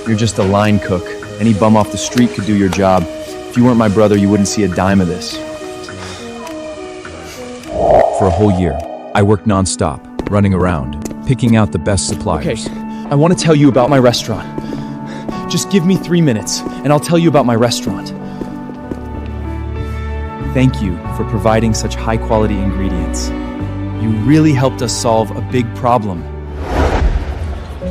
You're just a line cook. Any bum off the street could do your job. If you weren't my brother, you wouldn't see a dime of this. For a whole year, I worked non-stop, running around, picking out the best suppliers. Okay, I want to tell you about my restaurant. Just give me 3 minutes, and I'll tell you about my restaurant. Thank you for providing such high-quality ingredients. You really helped us solve a big problem.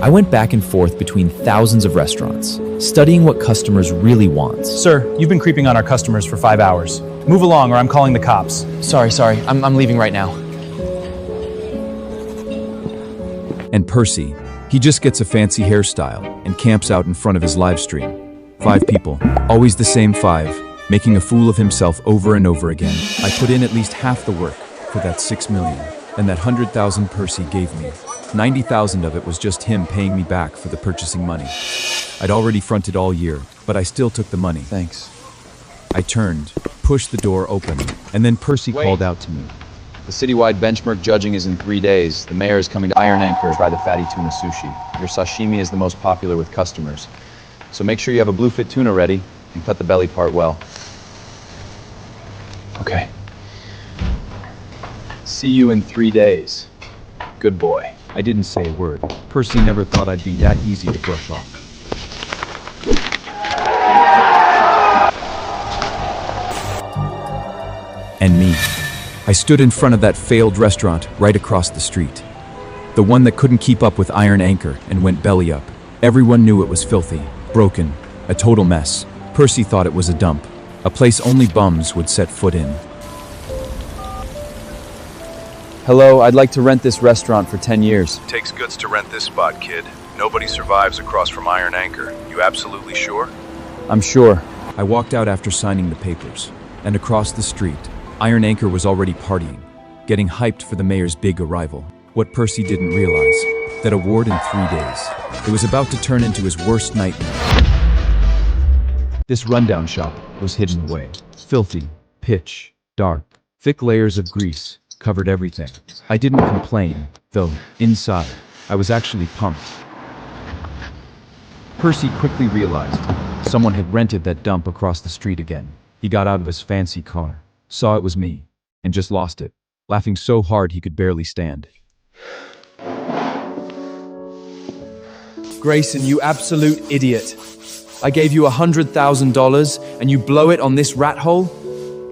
I went back and forth between thousands of restaurants, studying what customers really want. Sir, you've been creeping on our customers for 5 hours. Move along or I'm calling the cops. Sorry, I'm leaving right now. And Percy, he just gets a fancy hairstyle and camps out in front of his live stream. 5 people, always the same 5, making a fool of himself over and over again. I put in at least half the work for that 6 million, and that 100,000 Percy gave me. 90,000 of it was just him paying me back for the purchasing money. I'd already fronted all year, but I still took the money. Thanks. I turned, pushed the door open, and then Percy called out to me. The citywide benchmark judging is in 3 days. The mayor is coming to Iron Anchor to try the fatty tuna sushi. Your sashimi is the most popular with customers. So make sure you have a bluefin tuna ready and cut the belly part well. Okay. See you in 3 days. Good boy. I didn't say a word. Percy never thought I'd be that easy to brush off. And me. I stood in front of that failed restaurant right across the street. The one that couldn't keep up with Iron Anchor and went belly up. Everyone knew it was filthy, broken, a total mess. Percy thought it was a dump, a place only bums would set foot in. Hello, I'd like to rent this restaurant for 10 years. Takes guts to rent this spot, kid. Nobody survives across from Iron Anchor. You absolutely sure? I'm sure. I walked out after signing the papers, and across the street, Iron Anchor was already partying, getting hyped for the mayor's big arrival. What Percy didn't realize, that award in 3 days. It was about to turn into his worst nightmare. This rundown shop was hidden away. Filthy, pitch, dark, thick layers of grease covered everything. I didn't complain, though, inside, I was actually pumped. Percy quickly realized someone had rented that dump across the street again. He got out of his fancy car, saw it was me, and just lost it, laughing so hard he could barely stand. Grayson, you absolute idiot. I gave you $100,000 and you blow it on this rat hole?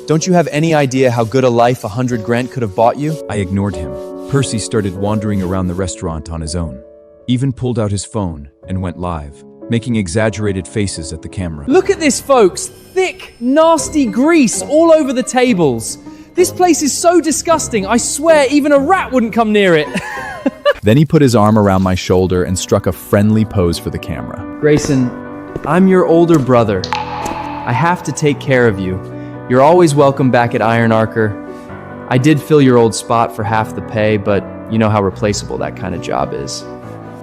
Don't you have any idea how good a life 100 grand could have bought you? I ignored him. Percy started wandering around the restaurant on his own. Even pulled out his phone and went live, making exaggerated faces at the camera. Look at this, folks. Thick, nasty grease all over the tables. This place is so disgusting, I swear even a rat wouldn't come near it. Then he put his arm around my shoulder and struck a friendly pose for the camera. Grayson, I'm your older brother. I have to take care of you. You're always welcome back at Iron Anchor. I did fill your old spot for half the pay, but you know how replaceable that kind of job is.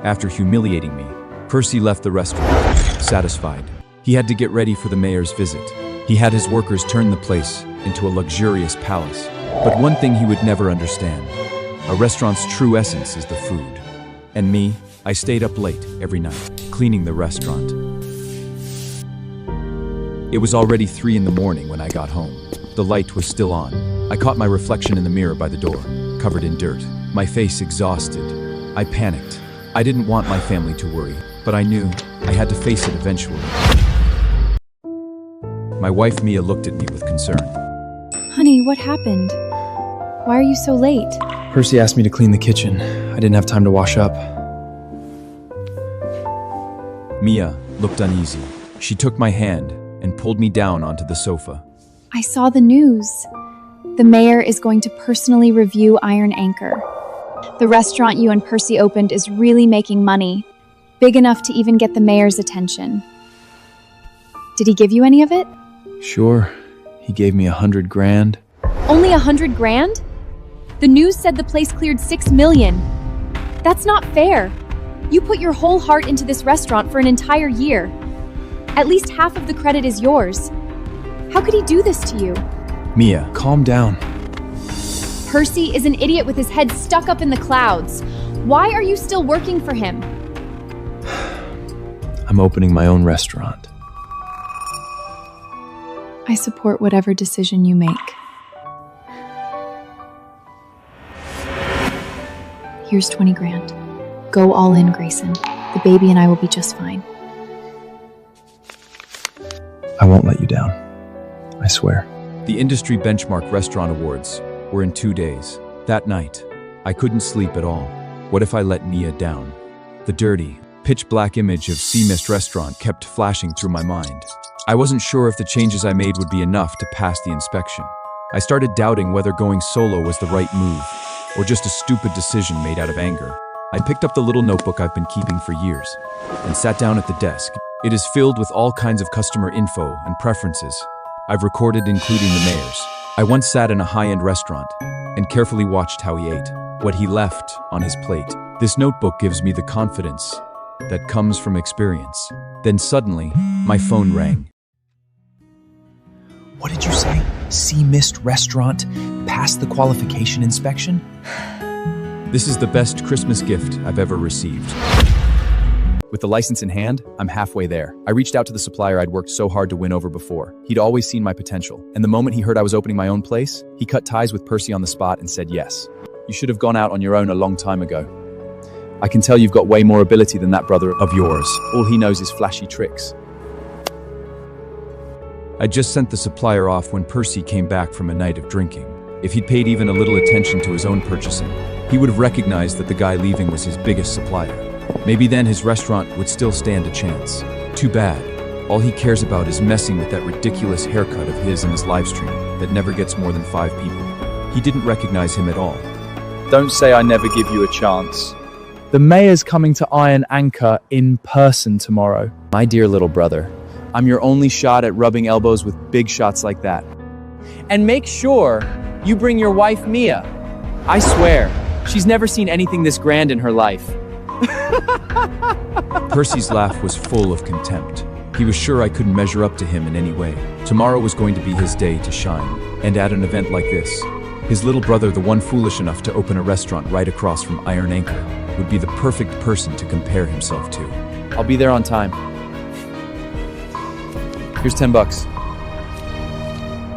After humiliating me, Percy left the restaurant, satisfied. He had to get ready for the mayor's visit. He had his workers turn the place into a luxurious palace. But one thing he would never understand, a restaurant's true essence is the food. And me, I stayed up late every night, cleaning the restaurant. It was already 3 in the morning when I got home. The light was still on. I caught my reflection in the mirror by the door, covered in dirt, my face exhausted. I panicked. I didn't want my family to worry, but I knew I had to face it eventually. My wife Mia looked at me with concern. Honey, what happened? Why are you so late? Percy asked me to clean the kitchen. I didn't have time to wash up. Mia looked uneasy. She took my hand and pulled me down onto the sofa. I saw the news. The mayor is going to personally review Iron Anchor. The restaurant you and Percy opened is really making money, big enough to even get the mayor's attention. Did he give you any of it? Sure. He gave me 100 grand. Only 100 grand? The news said the place cleared 6 million. That's not fair. You put your whole heart into this restaurant for an entire year. At least half of the credit is yours. How could he do this to you? Mia, calm down. Percy is an idiot with his head stuck up in the clouds. Why are you still working for him? I'm opening my own restaurant. I support whatever decision you make. Here's 20 grand. Go all in, Grayson. The baby and I will be just fine. I won't let you down. I swear. The industry benchmark restaurant awards were in 2 days. That night, I couldn't sleep at all. What if I let Mia down? The dirty, pitch-black image of Sea Mist restaurant kept flashing through my mind. I wasn't sure if the changes I made would be enough to pass the inspection. I started doubting whether going solo was the right move, or just a stupid decision made out of anger. I picked up the little notebook I've been keeping for years, and sat down at the desk. It is filled with all kinds of customer info and preferences. I've recorded including the mayor's. I once sat in a high-end restaurant and carefully watched how he ate, what he left on his plate. This notebook gives me the confidence that comes from experience. Then suddenly, my phone rang. What did you say? Sea Mist Restaurant passed the qualification inspection? This is the best Christmas gift I've ever received. With the license in hand, I'm halfway there. I reached out to the supplier I'd worked so hard to win over before. He'd always seen my potential, and the moment he heard I was opening my own place, he cut ties with Percy on the spot and said yes. You should have gone out on your own a long time ago. I can tell you've got way more ability than that brother of yours. All he knows is flashy tricks. I just sent the supplier off when Percy came back from a night of drinking. If he'd paid even a little attention to his own purchasing, he would have recognized that the guy leaving was his biggest supplier. Maybe then his restaurant would still stand a chance. Too bad. All he cares about is messing with that ridiculous haircut of his in his livestream that never gets more than 5 people. He didn't recognize him at all. Don't say I never give you a chance. The mayor's coming to Iron Anchor in person tomorrow. My dear little brother, I'm your only shot at rubbing elbows with big shots like that. And make sure you bring your wife, Mia. I swear, she's never seen anything this grand in her life. Percy's laugh was full of contempt. He was sure I couldn't measure up to him in any way. Tomorrow was going to be his day to shine. And at an event like this, his little brother, the one foolish enough to open a restaurant right across from Iron Anchor, would be the perfect person to compare himself to. I'll be there on time. Here's $10.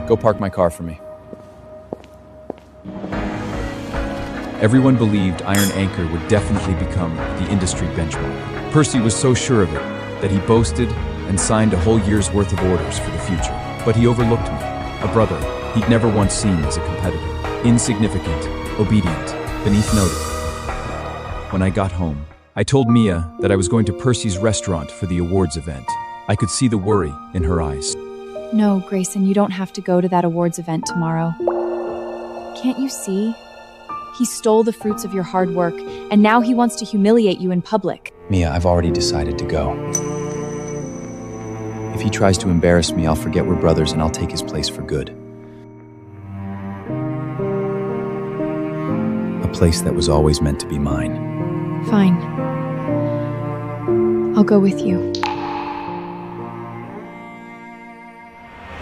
Go park my car for me. Everyone believed Iron Anchor would definitely become the industry benchmark. Percy was so sure of it that he boasted and signed a whole year's worth of orders for the future. But he overlooked me, a brother he'd never once seen as a competitor. Insignificant, obedient, beneath notice. When I got home, I told Mia that I was going to Percy's restaurant for the awards event. I could see the worry in her eyes. No, Grayson, you don't have to go to that awards event tomorrow. Can't you see? He stole the fruits of your hard work, and now he wants to humiliate you in public. Mia, I've already decided to go. If he tries to embarrass me, I'll forget we're brothers and I'll take his place for good. A place that was always meant to be mine. Fine. I'll go with you.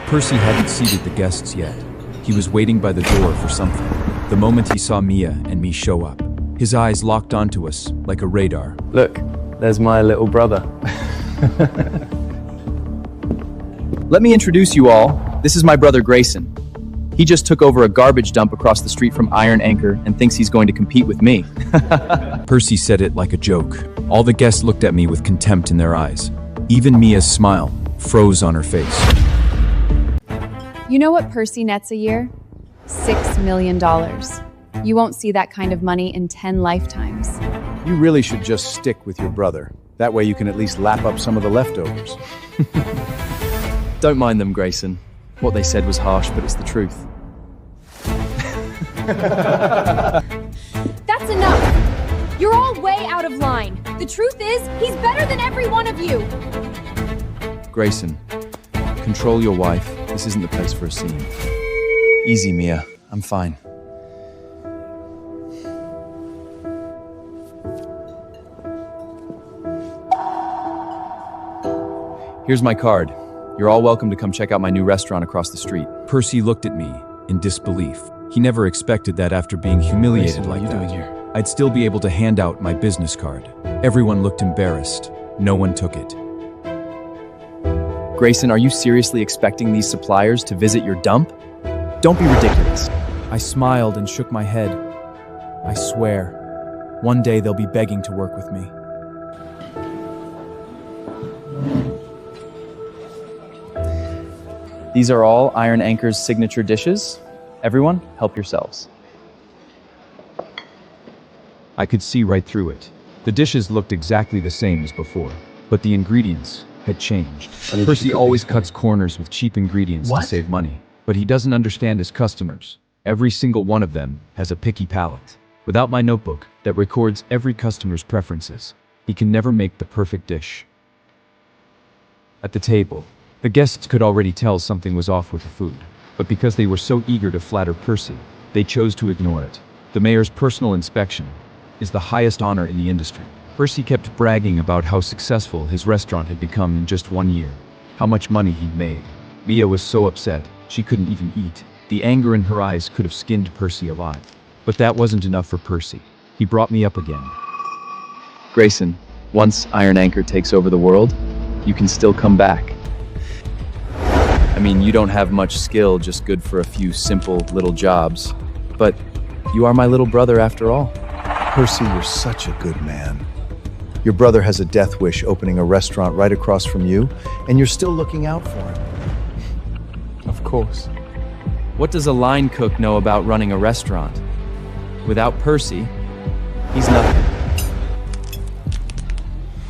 Percy hadn't seated the guests yet. He was waiting by the door for something. The moment he saw Mia and me show up, his eyes locked onto us like a radar. Look, there's my little brother. Let me introduce you all. This is my brother Grayson. He just took over a garbage dump across the street from Iron Anchor and thinks he's going to compete with me. Percy said it like a joke. All the guests looked at me with contempt in their eyes. Even Mia's smile froze on her face. You know what Percy nets a year? $6 million. You won't see that kind of money in 10 lifetimes. You really should just stick with your brother. That way you can at least lap up some of the leftovers. Don't mind them, Grayson. What they said was harsh, but it's the truth. That's enough! You're all way out of line. The truth is, he's better than every one of you! Grayson, control your wife. This isn't the place for a scene. Easy, Mia. I'm fine. Here's my card. You're all welcome to come check out my new restaurant across the street. Percy looked at me in disbelief. He never expected that after being humiliated Grayson, like what are you that, doing here? I'd still be able to hand out my business card. Everyone looked embarrassed. No one took it. Grayson, are you seriously expecting these suppliers to visit your dump? Don't be ridiculous. I smiled and shook my head. I swear, one day they'll be begging to work with me. These are all Iron Anchor's signature dishes. Everyone, help yourselves. I could see right through it. The dishes looked exactly the same as before, but the ingredients had changed. Percy always cuts corners with cheap ingredients to save money, but he doesn't understand his customers. Every single one of them has a picky palate. Without my notebook that records every customer's preferences, he can never make the perfect dish. At the table, the guests could already tell something was off with the food, but because they were so eager to flatter Percy, they chose to ignore it. The mayor's personal inspection is the highest honor in the industry. Percy kept bragging about how successful his restaurant had become in just 1 year, how much money he'd made. Mia was so upset, she couldn't even eat. The anger in her eyes could have skinned Percy alive. But that wasn't enough for Percy. He brought me up again. Grayson, once Iron Anchor takes over the world, you can still come back. I mean, you don't have much skill, just good for a few simple little jobs. But you are my little brother after all. Percy, you're such a good man. Your brother has a death wish opening a restaurant right across from you, and you're still looking out for him. Of course. What does a line cook know about running a restaurant? Without Percy, he's nothing.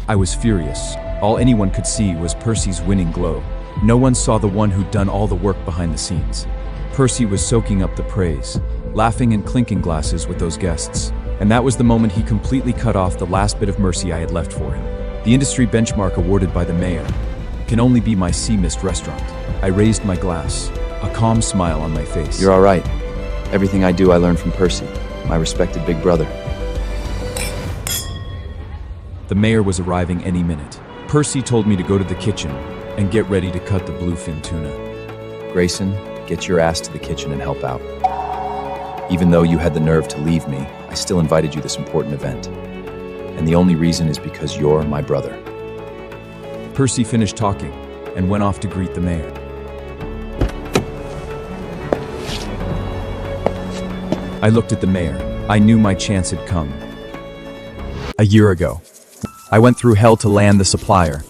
I was furious. All anyone could see was Percy's winning glow. No one saw the one who'd done all the work behind the scenes. Percy was soaking up the praise, laughing and clinking glasses with those guests. And that was the moment he completely cut off the last bit of mercy I had left for him. The industry benchmark awarded by the mayor can only be my sea mist restaurant. I raised my glass, a calm smile on my face. You're all right. Everything I do, I learned from Percy, my respected big brother. The mayor was arriving any minute. Percy told me to go to the kitchen and get ready to cut the bluefin tuna. Grayson, get your ass to the kitchen and help out. Even though you had the nerve to leave me, I still invited you to this important event. And the only reason is because you're my brother. Percy finished talking and went off to greet the mayor. I looked at the mayor. I knew my chance had come. A year ago, I went through hell to land the supplier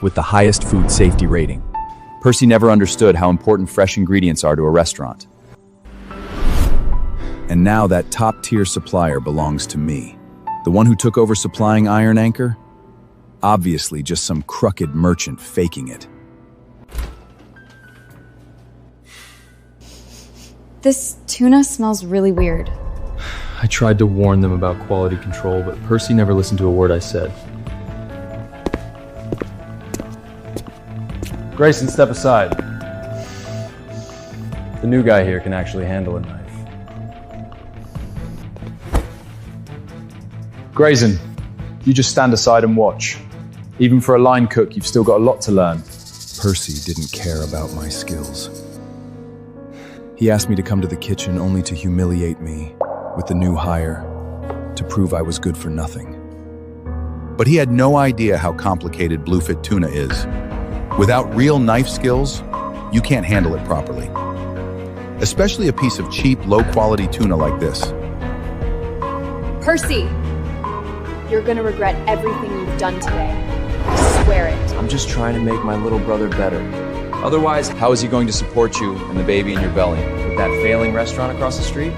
with the highest food safety rating. Percy never understood how important fresh ingredients are to a restaurant. And now that top-tier supplier belongs to me. The one who took over supplying Iron Anchor? Obviously just some crooked merchant faking it. This tuna smells really weird. I tried to warn them about quality control, but Percy never listened to a word I said. Grayson, step aside. The new guy here can actually handle a knife. Grayson, you just stand aside and watch. Even for a line cook, you've still got a lot to learn. Percy didn't care about my skills. He asked me to come to the kitchen only to humiliate me with the new hire, to prove I was good for nothing. But he had no idea how complicated bluefin tuna is. Without real knife skills, you can't handle it properly. Especially a piece of cheap, low-quality tuna like this. Percy! You're gonna regret everything you've done today. I swear it. I'm just trying to make my little brother better. Otherwise, how is he going to support you and the baby in your belly? With that failing restaurant across the street?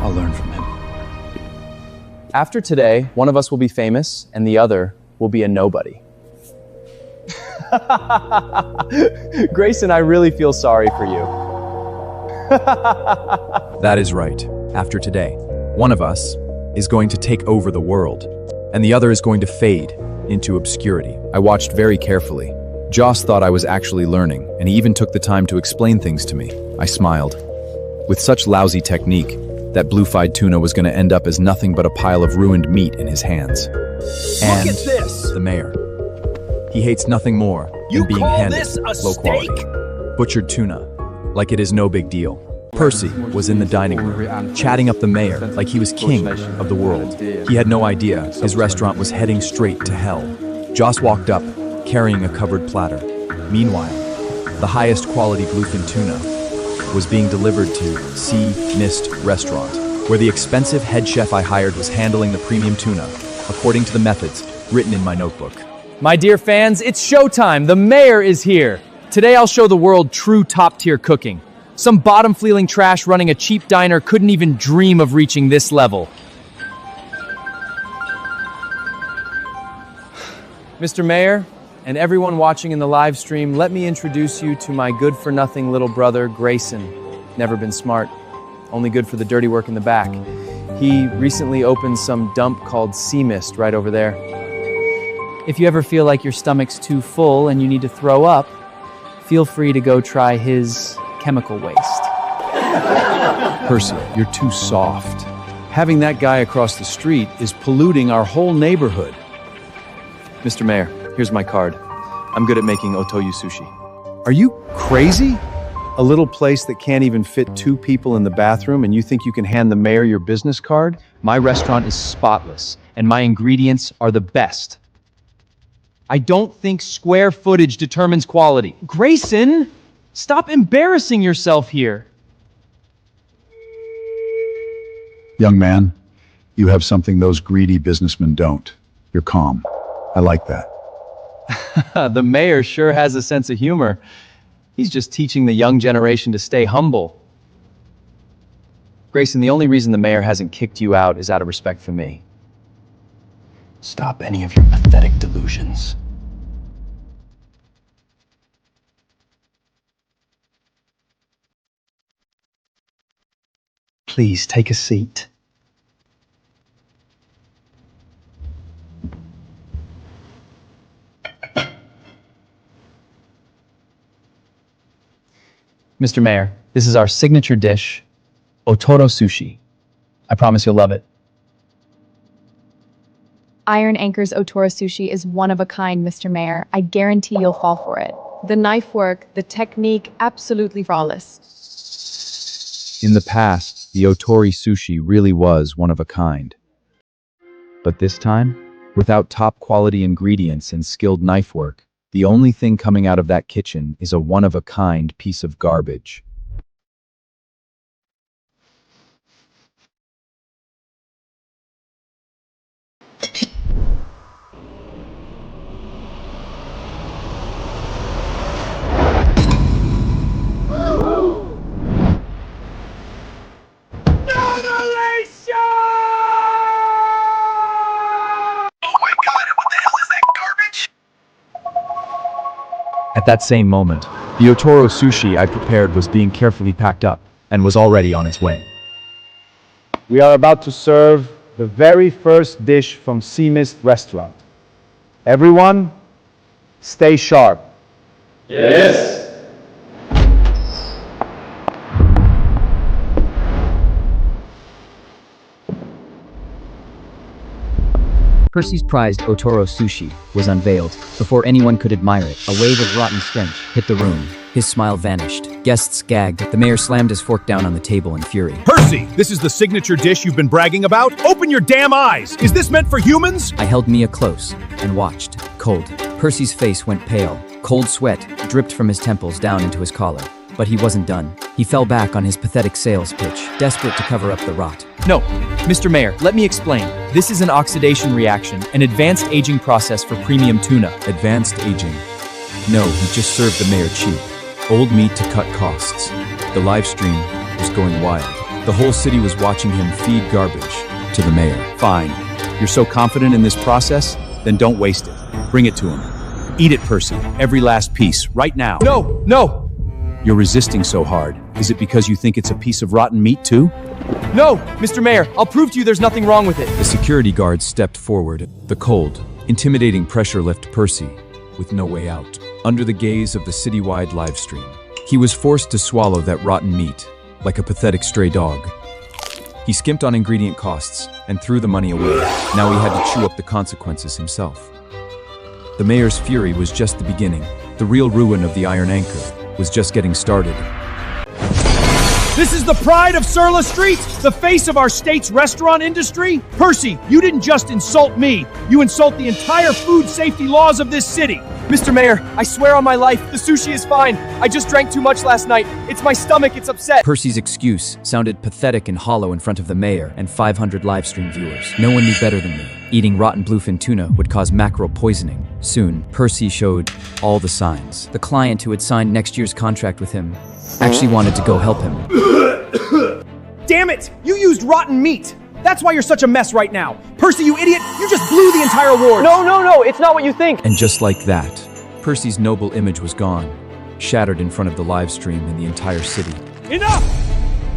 I'll learn from him. After today, one of us will be famous and the other will be a nobody. Grayson, I really feel sorry for you. That is right. After today, one of us is going to take over the world, and the other is going to fade into obscurity. I watched very carefully. Joss thought I was actually learning, and he even took the time to explain things to me. I smiled. With such lousy technique, that blue-fried tuna was going to end up as nothing but a pile of ruined meat in his hands. And the mayor. He hates nothing more than being handed low quality, butchered tuna, like it is no big deal. Percy was in the dining room, chatting up the mayor like he was king of the world. He had no idea his restaurant was heading straight to hell. Joss walked up, carrying a covered platter. Meanwhile, the highest quality bluefin tuna was being delivered to Sea Mist Restaurant, where the expensive head chef I hired was handling the premium tuna, according to the methods written in my notebook. My dear fans, it's showtime. The mayor is here. Today I'll show the world true top-tier cooking. Some bottom-feeling trash running a cheap diner couldn't even dream of reaching this level. Mr. Mayor, and everyone watching in the live stream, let me introduce you to my good-for-nothing little brother, Grayson. Never been smart, only good for the dirty work in the back. He recently opened some dump called Sea Mist right over there. If you ever feel like your stomach's too full and you need to throw up, feel free to go try his chemical waste. Percy, you're too soft. Having that guy across the street is polluting our whole neighborhood. Mr. Mayor, here's my card. I'm good at making otoyu sushi. Are you crazy? A little place that can't even fit 2 people in the bathroom, and you think you can hand the mayor your business card? My restaurant is spotless, and my ingredients are the best. I don't think square footage determines quality. Grayson, stop embarrassing yourself here. Young man, you have something those greedy businessmen don't. You're calm. I like that. The mayor sure has a sense of humor. He's just teaching the young generation to stay humble. Grayson, the only reason the mayor hasn't kicked you out is out of respect for me. Stop any of your pathetic delusions. Please take a seat. Mr. Mayor, this is our signature dish, otoro sushi. I promise you'll love it. Iron Anchor's Otoro Sushi is one of a kind, Mr. Mayor. I guarantee you'll fall for it. The knife work, the technique, absolutely flawless. In the past, the Otori sushi really was one of a kind. But this time, without top quality ingredients and skilled knife work, the only thing coming out of that kitchen is a one-of-a-kind piece of garbage. At that same moment, the Otoro sushi I prepared was being carefully packed up and was already on its way. We are about to serve the very first dish from Sea Mist Restaurant. Everyone, stay sharp. Yes! Percy's prized Otoro sushi was unveiled. Before anyone could admire it, a wave of rotten stench hit the room. His smile vanished. Guests gagged. The mayor slammed his fork down on the table in fury. Percy, this is the signature dish you've been bragging about? Open your damn eyes! Is this meant for humans? I held Mia close and watched, cold. Percy's face went pale. Cold sweat dripped from his temples down into his collar. But he wasn't done. He fell back on his pathetic sales pitch, desperate to cover up the rot. No, Mr. Mayor, let me explain. This is an oxidation reaction, an advanced aging process for premium tuna. Advanced aging. No, he just served the mayor cheap. Old meat to cut costs. The live stream was going wild. The whole city was watching him feed garbage to the mayor. Fine. You're so confident in this process? Then don't waste it. Bring it to him. Eat it, Percy. Every last piece, right now. No, no! You're resisting so hard. Is it because you think it's a piece of rotten meat too? No, Mr. Mayor, I'll prove to you there's nothing wrong with it. The security guard stepped forward. The cold, intimidating pressure left Percy with no way out. Under the gaze of the citywide live stream, he was forced to swallow that rotten meat like a pathetic stray dog. He skimped on ingredient costs and threw the money away. Now he had to chew up the consequences himself. The mayor's fury was just the beginning. The real ruin of the Iron Anchor was just getting started. This is the pride of Surla Street, the face of our state's restaurant industry. Percy, you didn't just insult me, you insult the entire food safety laws of this city. Mr. Mayor, I swear on my life, the sushi is fine. I just drank too much last night. It's my stomach, it's upset. Percy's excuse sounded pathetic and hollow in front of the mayor and 500 live stream viewers. No one knew better than me. Eating rotten bluefin tuna would cause mackerel poisoning. Soon, Percy showed all the signs. The client who had signed next year's contract with him actually wanted to go help him. Damn it! You used rotten meat! That's why you're such a mess right now. Percy, you idiot! You just blew the entire award! No, it's not what you think. And just like that, Percy's noble image was gone, shattered in front of the live stream and the entire city. Enough!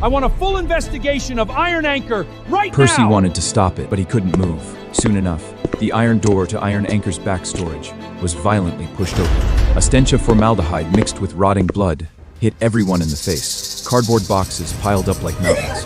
I want a full investigation of Iron Anchor right now! Percy wanted to stop it, but he couldn't move. Soon enough, the iron door to Iron Anchor's back storage was violently pushed open. A stench of formaldehyde mixed with rotting blood hit everyone in the face. Cardboard boxes piled up like mountains,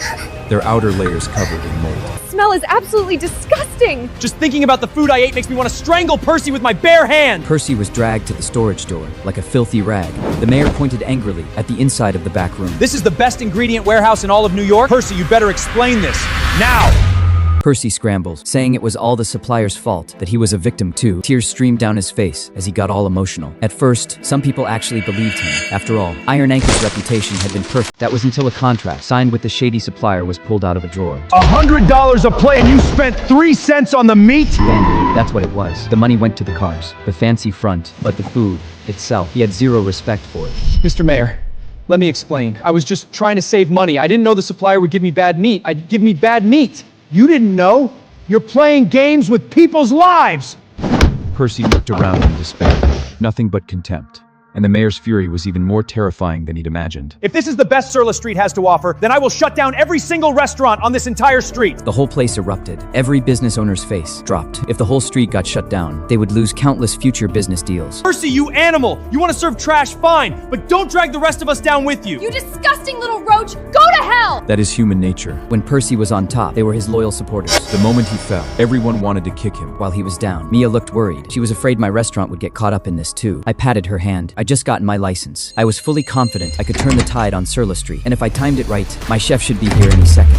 their outer layers covered in mold. Smell is absolutely disgusting. Just thinking about the food I ate makes me want to strangle Percy with my bare hand. Percy was dragged to the storage door like a filthy rag. The mayor pointed angrily at the inside of the back room. This is the best ingredient warehouse in all of New York. Percy, you better explain this, now! Percy scrambled, saying it was all the supplier's fault, that he was a victim too. Tears streamed down his face as he got all emotional. At first, some people actually believed him. After all, Iron Anchor's reputation had been perfect. That was until a contract signed with the shady supplier was pulled out of a drawer. $100 a plate and you spent 3 cents on the meat? Vanity, that's what it was. The money went to the cars, the fancy front, but the food itself, he had zero respect for it. Mr. Mayor, let me explain. I was just trying to save money. I didn't know the supplier would give me bad meat. I'd give me bad meat. You didn't know? You're playing games with people's lives! Percy looked around in despair. Nothing but contempt. And the mayor's fury was even more terrifying than he'd imagined. If this is the best Surla Street has to offer, then I will shut down every single restaurant on this entire street! The whole place erupted. Every business owner's face dropped. If the whole street got shut down, they would lose countless future business deals. Percy, you animal! You want to serve trash, fine, but don't drag the rest of us down with you! You disgusting little roach! Go to hell! That is human nature. When Percy was on top, they were his loyal supporters. The moment he fell, everyone wanted to kick him. While he was down, Mia looked worried. She was afraid my restaurant would get caught up in this too. I patted her hand. I'd just gotten my license. I was fully confident I could turn the tide on Surla Street, and if I timed it right, my chef should be here any second.